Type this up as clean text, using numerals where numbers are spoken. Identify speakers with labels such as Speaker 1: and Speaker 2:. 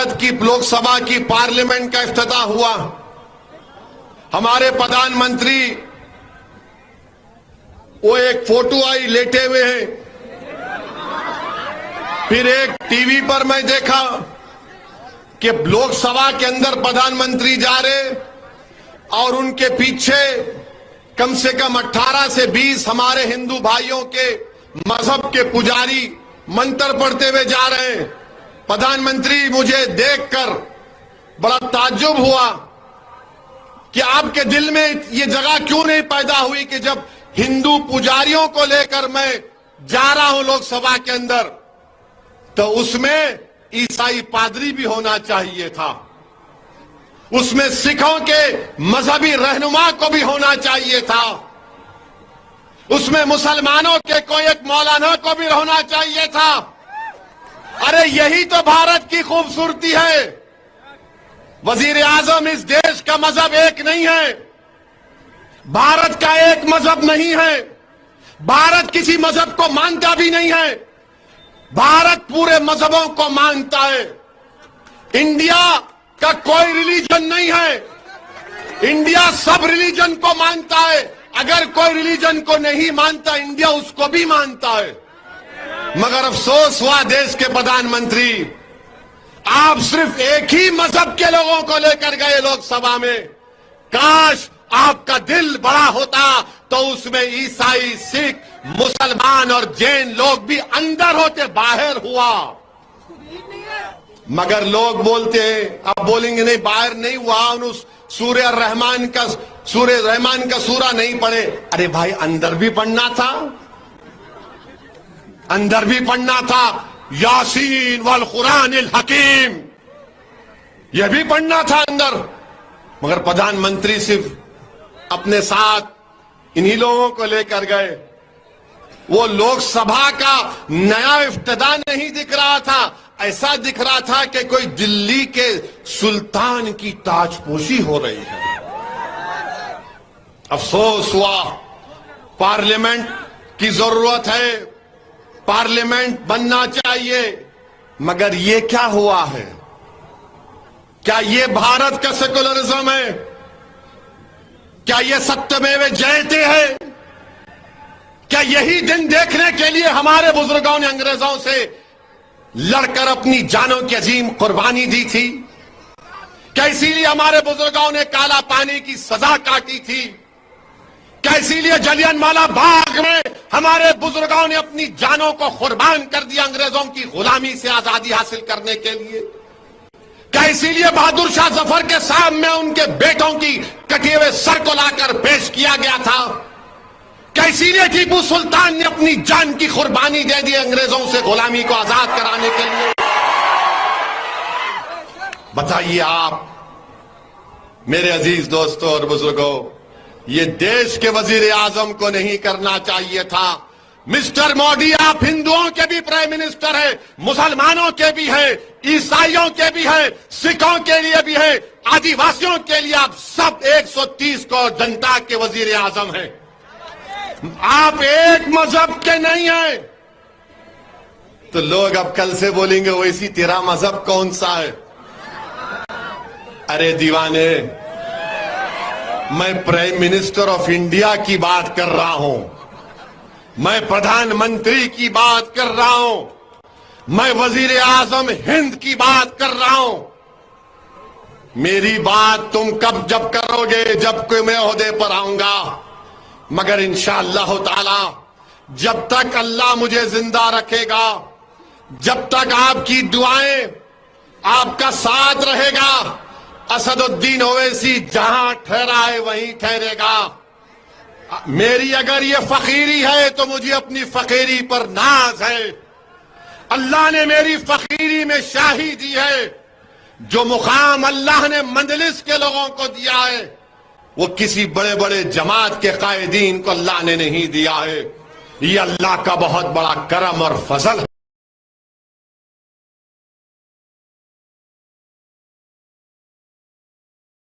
Speaker 1: भारत की लोकसभा की पार्लियामेंट का इफ्तिताह हुआ। हमारे प्रधानमंत्री वो एक फोटो आई लेटे हुए हैं। फिर एक टीवी पर मैं देखा कि लोकसभा के अंदर प्रधानमंत्री जा रहे और उनके पीछे कम से कम 18 से 20 हमारे हिंदू भाइयों के मजहब के पुजारी मंत्र पढ़ते हुए जा रहे हैं। प्रधानमंत्री, मुझे देखकर बड़ा ताज्जुब हुआ कि आपके दिल में ये जगह क्यों नहीं पैदा हुई कि जब हिंदू पुजारियों को लेकर मैं जा रहा हूं लोकसभा के अंदर, तो उसमें ईसाई पादरी भी होना चाहिए था, उसमें सिखों के मजहबी रहनुमा को भी होना चाहिए था, उसमें मुसलमानों के कोई एक मौलाना को भी होना चाहिए था। अरे यही तो भारत की खूबसूरती है। वजीर आजम, इस देश का मजहब एक नहीं है, भारत का एक मजहब नहीं है, भारत किसी मजहब को मानता भी नहीं है, भारत पूरे मजहबों को मानता है। इंडिया का कोई रिलीजन नहीं है, इंडिया सब रिलीजन को मानता है। अगर कोई रिलीजन को नहीं मानता, इंडिया उसको भी मानता है। मगर अफसोस हुआ देश के प्रधानमंत्री, आप सिर्फ एक ही मजहब के लोगों को लेकर गए लोकसभा में। काश आपका दिल बड़ा होता तो उसमें ईसाई, सिख, मुसलमान और जैन लोग भी अंदर होते, बाहर हुआ। मगर लोग बोलते हैं, अब बोलेंगे नहीं बाहर नहीं हुआ, उस सूर्य रहमान का सूरा नहीं पढ़े। अरे भाई, अंदर भी पढ़ना था, अंदर भी पढ़ना था। यासीन वल कुरानिल हकीम, यह भी पढ़ना था अंदर। मगर प्रधानमंत्री सिर्फ अपने साथ इन्हीं लोगों को लेकर गए। वो लोकसभा का नया इफ्तिताह नहीं दिख रहा था, ऐसा दिख रहा था कि कोई दिल्ली के सुल्तान की ताजपोशी हो रही है। अफसोस हुआ। पार्लियामेंट की जरूरत है, पार्लियामेंट बनना चाहिए, मगर ये क्या हुआ है? क्या ये भारत का सेकुलरिज्म है? क्या ये सत्यमेव जयते है? क्या यही दिन देखने के लिए हमारे बुजुर्गों ने अंग्रेजों से लड़कर अपनी जानों की अजीम कुर्बानी दी थी? क्या इसीलिए हमारे बुजुर्गों ने काला पानी की सजा काटी थी? क्या इसीलिए जलियांवाला बाग में हमारे बुजुर्गों ने अपनी जानों को कुर्बान कर दिया अंग्रेजों की गुलामी से आजादी हासिल करने के लिए? क्या इसीलिए बहादुर शाह जफर के सामने उनके बेटों की कटे हुए सर को लाकर पेश किया गया था? क्या इसीलिए टीपू सुल्तान ने अपनी जान की कुर्बानी दे दी अंग्रेजों से गुलामी को आजाद कराने के लिए? बताइए आप मेरे अजीज दोस्तों और बुजुर्गों, ये देश के वजीर आजम को नहीं करना चाहिए था। मिस्टर मोदी, आप हिंदुओं के भी प्राइम मिनिस्टर हैं, मुसलमानों के भी हैं, ईसाइयों के भी हैं, सिखों के लिए भी है, आदिवासियों के लिए आप सब 130 करोड़ जनता के वजीर आजम हैं। आप एक मजहब के नहीं हैं। तो लोग अब कल से बोलेंगे वैसी तेरा मजहब कौन सा है? अरे दीवाने, मैं प्राइम मिनिस्टर ऑफ इंडिया की बात कर रहा हूं, मैं प्रधानमंत्री की बात कर रहा हूं, मैं वजीर आजम हिंद की बात कर रहा हूं। मेरी बात तुम कब जब करोगे? जब कोई मैं ओहदे पर आऊंगा। मगर इंशाअल्लाह ताला जब तक अल्लाह मुझे जिंदा रखेगा, जब तक आपकी दुआएं, आपका साथ रहेगा, असदुद्दीन ओवैसी जहां ठहरा है वहीं ठहरेगा। मेरी अगर ये फकीरी है तो मुझे अपनी फकीरी पर नाज है। अल्लाह ने मेरी फकीरी में शाही दी है। जो मुकाम अल्लाह ने मंजलिस के लोगों को दिया है, वो किसी बड़े बड़े जमात के कायदीन को अल्लाह ने नहीं दिया है। ये अल्लाह का बहुत बड़ा करम और फजल है।